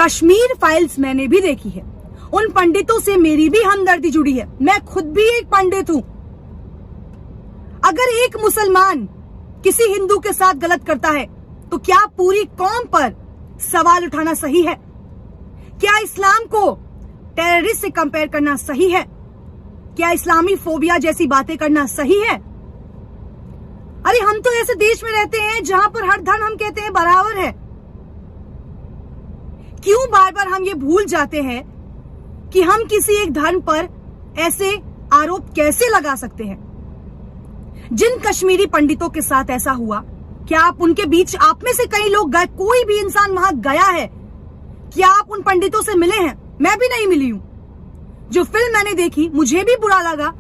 Kashmir files मैंने भी देखी है, उन पंडितों से मेरी भी हमदर्दी जुड़ी है, मैं खुद भी एक पंडित हूं। अगर एक मुसलमान किसी हिंदू के साथ गलत करता है तो क्या पूरी कौम पर सवाल उठाना सही है? क्या इस्लाम को टेररिस्ट से कंपेयर करना सही है? क्या इस्लामी फोबिया जैसी बातें करना सही है? अरे हम तो ऐसे देश में रहते हैं जहां पर हर धर्म हम कहते हैं बराबर है। क्यों बार बार हम ये भूल जाते हैं कि हम किसी एक धर्म पर ऐसे आरोप कैसे लगा सकते हैं? जिन कश्मीरी पंडितों के साथ ऐसा हुआ, क्या आप उनके बीच, आप में से कई लोग गए, कोई भी इंसान वहां गया है? क्या आप उन पंडितों से मिले हैं? मैं भी नहीं मिली हूं। जो फिल्म मैंने देखी मुझे भी बुरा लगा,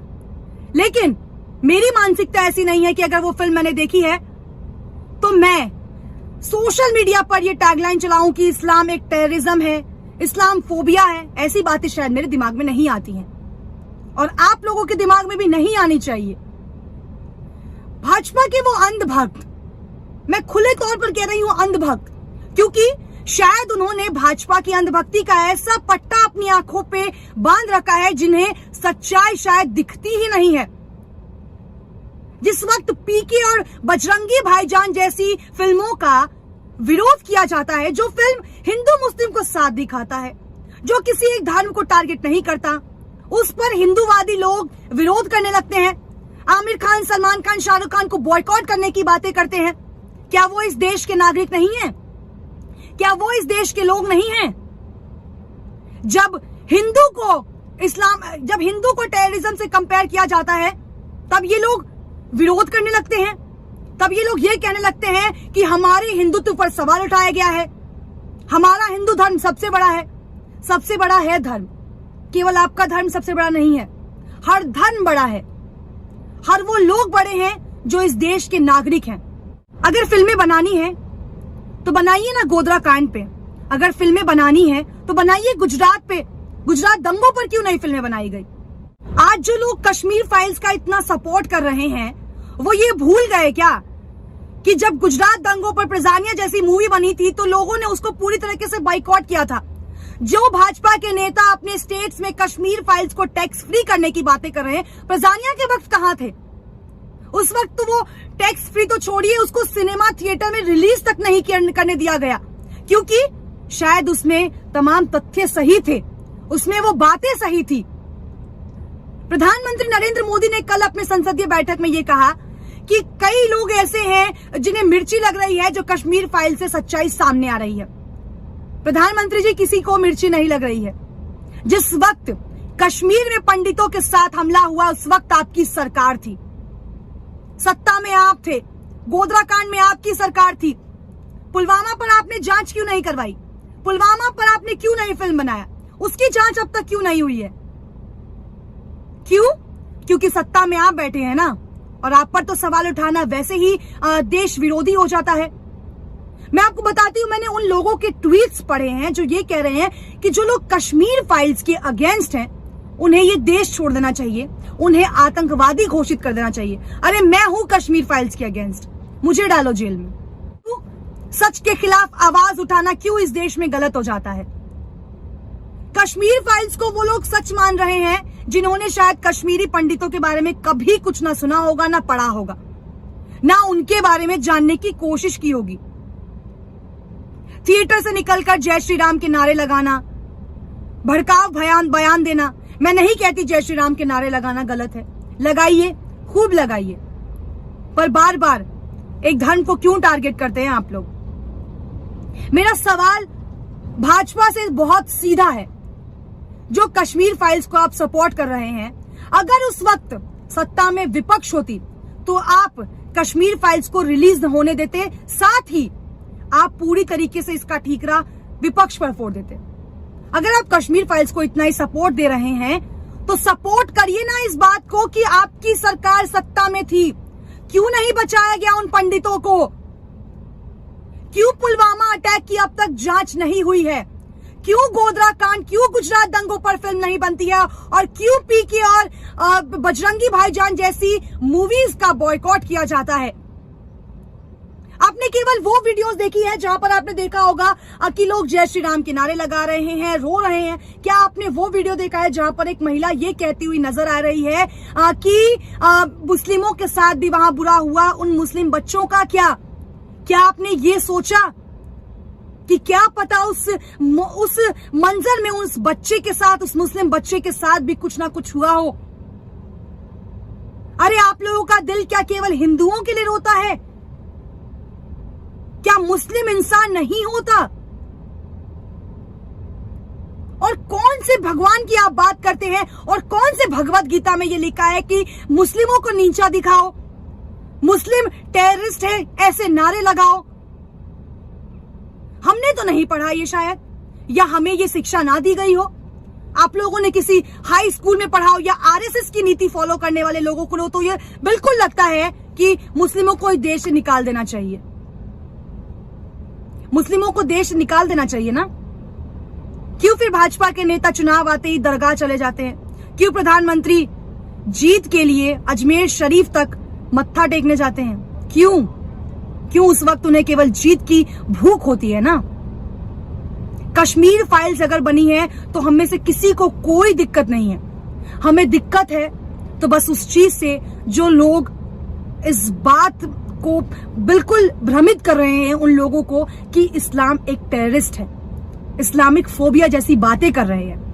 लेकिन मेरी मानसिकता ऐसी नहीं है कि अगर वो फिल्म मैंने देखी है तो मैं सोशल मीडिया पर ये टैगलाइन चलाऊं कि इस्लाम एक टेररिज्म है, इस्लाम फोबिया है। ऐसी बातें शायद मेरे दिमाग में नहीं आती हैं और आप लोगों के दिमाग में भी नहीं आनी चाहिए। भाजपा के वो अंधभक्त, मैं खुले तौर पर कह रही हूं अंधभक्त, क्योंकि शायद उन्होंने भाजपा की अंधभक्ति का ऐसा पट्टा अपनी आंखों पे बांध रखा है जिन्हें सच्चाई शायद दिखती ही नहीं है। जिस वक्त पीके और बजरंगी भाईजान जैसी फिल्मों का विरोध किया जाता है, जो फिल्म हिंदू मुस्लिम को साथ दिखाता है, जो किसी एक धर्म को टारगेट नहीं करता, उस पर हिंदूवादी लोग विरोध करने लगते हैं। आमिर खान, सलमान खान, शाहरुख खान को बॉयकॉट करने की बातें करते हैं। क्या वो इस देश के नागरिक नहीं हैं? क्या वो इस देश के लोग नहीं हैं? जब हिंदू को टेररिज्म से कंपेयर किया जाता है, तब ये लोग विरोध करने लगते हैं। तब ये लोग ये कहने लगते हैं कि हमारे हिंदुत्व पर सवाल उठाया गया है, हमारा हिंदू धर्म सबसे बड़ा है। सबसे बड़ा है धर्म, केवल आपका धर्म सबसे बड़ा नहीं है, हर धर्म बड़ा है, हर वो लोग बड़े हैं जो इस देश के नागरिक हैं। अगर फिल्में बनानी है तो बनाइए ना गोधरा कांड पे, अगर फिल्में बनानी है तो बनाइए गुजरात पे, गुजरात दंगों पर क्यों नहीं फिल्में बनाई गई? आज जो लोग कश्मीर फाइल्स का इतना सपोर्ट कर रहे हैं, वो ये भूल गए क्या कि जब गुजरात दंगों पर प्रजानिया जैसी मूवी बनी थी तो लोगों ने उसको पूरी तरीके से बाइकआउट किया था। जो भाजपा के नेता अपने स्टेट्स में कश्मीर फाइल्स को टैक्स फ्री करने की बातें कर रहे हैं, प्रजानिया के वक्त कहां थे? उस वक्त तो वो टैक्स फ्री तो छोड़िए, उसको सिनेमा थिएटर में रिलीज तक नहीं करने दिया गया, क्योंकि शायद उसमें तमाम तथ्य सही थे, उसमें वो बातें सही थी। प्रधानमंत्री नरेंद्र मोदी ने कल अपने संसदीय बैठक में ये कहा कि कई लोग ऐसे हैं जिन्हें मिर्ची लग रही है, जो कश्मीर फाइल से सच्चाई सामने आ रही है। प्रधानमंत्री जी, किसी को मिर्ची नहीं लग रही है। जिस वक्त कश्मीर में पंडितों के साथ हमला हुआ, उस वक्त आपकी सरकार थी, सत्ता में आप थे, गोधरा कांड में आपकी सरकार थी। पुलवामा पर आपने जांच क्यों नहीं करवाई? पुलवामा पर आपने क्यों नहीं फिल्म बनाया? उसकी जांच अब तक क्यों नहीं हुई है? क्यों? क्योंकि सत्ता में आप बैठे हैं ना, और आप पर तो सवाल उठाना वैसे ही देश विरोधी हो जाता है। मैं आपको बताती हूं, मैंने उन लोगों के ट्वीट्स पढ़े हैं जो ये कह रहे हैं कि जो लोग कश्मीर फाइल्स के अगेंस्ट हैं, उन्हें ये देश छोड़ देना चाहिए, उन्हें आतंकवादी घोषित कर देना चाहिए। अरे मैं हूं कश्मीर फाइल्स के अगेंस्ट, मुझे डालो जेल में। सच के खिलाफ आवाज उठाना क्यों इस देश में गलत हो जाता है? कश्मीर फाइल्स को वो लोग सच मान रहे हैं जिन्होंने शायद कश्मीरी पंडितों के बारे में कभी कुछ ना सुना होगा, ना पढ़ा होगा, ना उनके बारे में जानने की कोशिश की होगी। थिएटर से निकलकर जय श्री राम के नारे लगाना, भड़काव बयान देना, मैं नहीं कहती जय श्री राम के नारे लगाना गलत है, लगाइए, खूब लगाइए, पर बार बार एक धर्म को क्यों टारगेट करते हैं आप लोग? मेरा सवाल भाजपा से बहुत सीधा है। जो कश्मीर फाइल्स को आप सपोर्ट कर रहे हैं, अगर उस वक्त सत्ता में विपक्ष होती तो आप कश्मीर फाइल्स को रिलीज होने देते, साथ ही आप पूरी तरीके से इसका ठीकरा विपक्ष पर फोड़ देते। अगर आप कश्मीर फाइल्स को इतना ही सपोर्ट दे रहे हैं तो सपोर्ट करिए ना इस बात को कि आपकी सरकार सत्ता में थी, क्यों नहीं बचाया गया उन पंडितों को? क्यों पुलवामा अटैक की अब तक जांच नहीं हुई है? क्यों गोधरा कांड, क्यों गुजरात दंगों पर फिल्म नहीं बनती है? और क्यों पीके और बजरंगी भाईजान जैसी मूवीज का बॉयकॉट किया जाता है? आप आपने केवल वो वीडियोस देखी है जहां पर आपने देखा होगा कि लोग जय श्री राम के नारे लगा रहे हैं, रो रहे हैं? क्या आपने वो वीडियो देखा है जहां पर एक महिला ये कहती हुई नजर आ रही है कि मुस्लिमों के साथ भी वहां बुरा हुआ, उन मुस्लिम बच्चों का क्या आपने ये सोचा कि क्या पता उस मंजर में उस बच्चे के साथ, उस मुस्लिम बच्चे के साथ भी कुछ ना कुछ हुआ हो? अरे आप लोगों का दिल क्या केवल हिंदुओं के लिए रोता है? क्या मुस्लिम इंसान नहीं होता? और कौन से भगवान की आप बात करते हैं और कौन से भगवत गीता में ये लिखा है कि मुस्लिमों को नीचा दिखाओ, मुस्लिम टेररिस्ट है, ऐसे नारे लगाओ? हमने तो नहीं पढ़ा ये शायद, या हमें ये शिक्षा ना दी गई हो। आप लोगों ने किसी हाई स्कूल में पढ़ा हो, या आरएसएस की नीति फॉलो करने वाले लोगों को तो ये बिल्कुल लगता है कि मुस्लिमों को देश से निकाल देना चाहिए। मुस्लिमों को देश से निकाल देना चाहिए ना? क्यों फिर भाजपा के नेता चुनाव आते ही दरगाह चले जाते हैं? क्यों प्रधानमंत्री जीत के लिए अजमेर शरीफ तक मत्था टेकने जाते हैं? क्यों उस वक्त उन्हें केवल जीत की भूख होती है ना? कश्मीर फाइल्स अगर बनी है तो हम में से किसी को कोई दिक्कत नहीं है। हमें दिक्कत है तो बस उस चीज से जो लोग इस बात को बिल्कुल भ्रमित कर रहे हैं उन लोगों को कि इस्लाम एक टेररिस्ट है, इस्लामिक फोबिया जैसी बातें कर रहे हैं।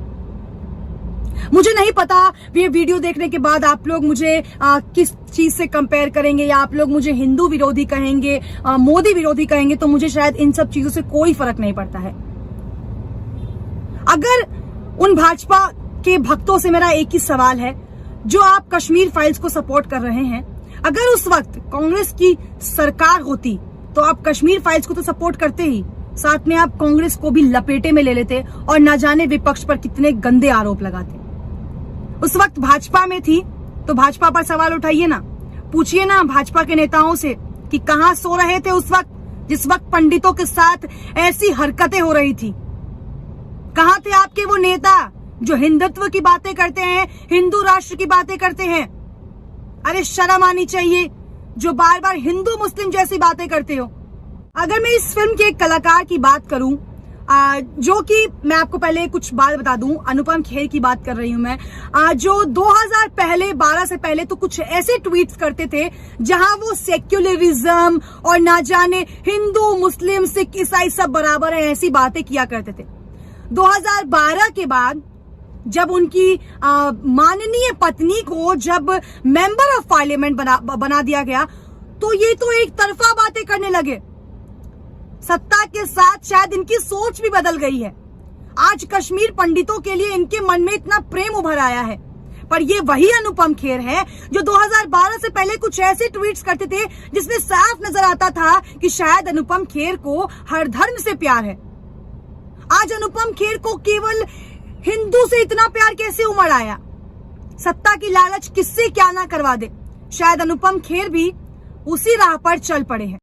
मुझे नहीं पता ये वीडियो देखने के बाद आप लोग मुझे किस चीज से कंपेयर करेंगे, या आप लोग मुझे हिंदू विरोधी कहेंगे, मोदी विरोधी कहेंगे, तो मुझे शायद इन सब चीजों से कोई फर्क नहीं पड़ता है। अगर उन भाजपा के भक्तों से मेरा एक ही सवाल है जो आप कश्मीर फाइल्स को सपोर्ट कर रहे हैं, अगर उस वक्त कांग्रेस की सरकार होती तो आप कश्मीर फाइल्स को तो सपोर्ट करते ही, साथ में आप कांग्रेस को भी लपेटे में ले लेते और ना जाने विपक्ष पर कितने गंदे आरोप लगाते। उस वक्त भाजपा में थी तो भाजपा पर सवाल उठाइए ना, पूछिए ना भाजपा के नेताओं से कि कहां सो रहे थे उस वक्त जिस वक्त पंडितों के साथ ऐसी हरकतें हो रही थी। कहां थे आपके वो नेता जो हिंदुत्व की बातें करते हैं, हिंदू राष्ट्र की बातें करते हैं? अरे शर्म आनी चाहिए जो बार बार हिंदू मुस्लिम जैसी बातें करते हो। अगर मैं इस फिल्म के एक कलाकार की बात करूं, जो कि मैं आपको पहले कुछ बात बता दूं, अनुपम खेर की बात कर रही हूं मैं, जो 2012 से पहले तो कुछ ऐसे ट्वीट्स करते थे जहां वो सेक्युलरिज्म और ना जाने हिंदू मुस्लिम सिख ईसाई सब बराबर है ऐसी बातें किया करते थे। 2012 के बाद जब उनकी माननीय पत्नी को जब मेंबर ऑफ पार्लियामेंट बना दिया गया तो ये तो एक तरफा बातें करने लगे। सत्ता के साथ शायद इनकी सोच भी बदल गई है। आज कश्मीर पंडितों के लिए इनके मन में इतना प्रेम उभर आया है, पर ये वही अनुपम खेर है जो 2012 से पहले कुछ ऐसे ट्वीट्स करते थे जिसमें साफ नजर आता था कि शायद अनुपम खेर को हर धर्म से प्यार है। आज अनुपम खेर को केवल हिंदू से इतना प्यार कैसे उमड़ आया? सत्ता की लालच किससे क्या ना करवा दे। शायद अनुपम खेर भी उसी राह पर चल पड़े हैं।